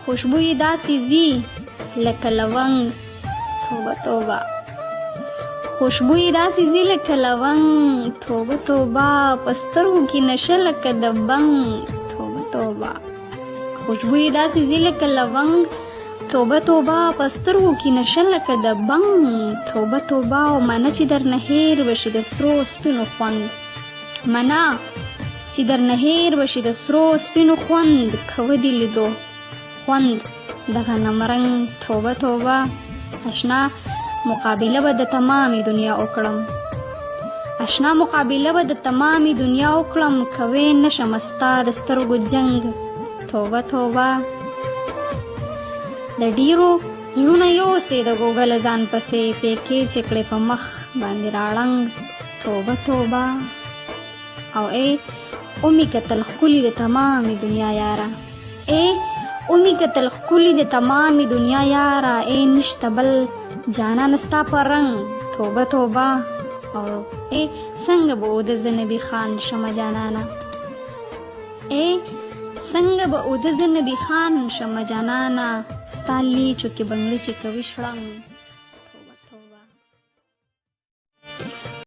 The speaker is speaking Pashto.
خوشبو یې داسې ځي لکه لونګ توبه توبه خوشبو یې داسې ځي لکه لونګ توبه توبه په سترګو کې نشه لکه د بنګ توبه توبه خوشبو یې داسې ځي لکه لونګ توبه توبه په سترګو کې نشه لکه د بنګ توبه توبه او منه چې درنه هېر بشي د سرو سپینو خوند منه چې درنه هېر بشي د سرو سپینو خوند کوه دې لیدو خوند د غنم رنګ توبه توبه اشنا مقابله به د تمامې دنیا وکړم اشنا مقابله به د تمامې دنیا وکړم کوې نشم ستا د سترګو جنګ توبه توبه د ډیرو زړونه یوسې د ګوګل ځان پسې پیکې چې کړې په مخ باندې راړنګ توبه توبه او اومي کتل ښکلي د تمامې دنیا یاره اومي کتل ښکلي د تمامې دنیا یاره نشته بل جانان ستا په رنګ توبه توبه او څنګه به اوده زه نبي خان شمه جانانه څنګه به اوده زه نبي خان شمه جانانه ستا لیچو کې بنګړي چې کوي شړنګ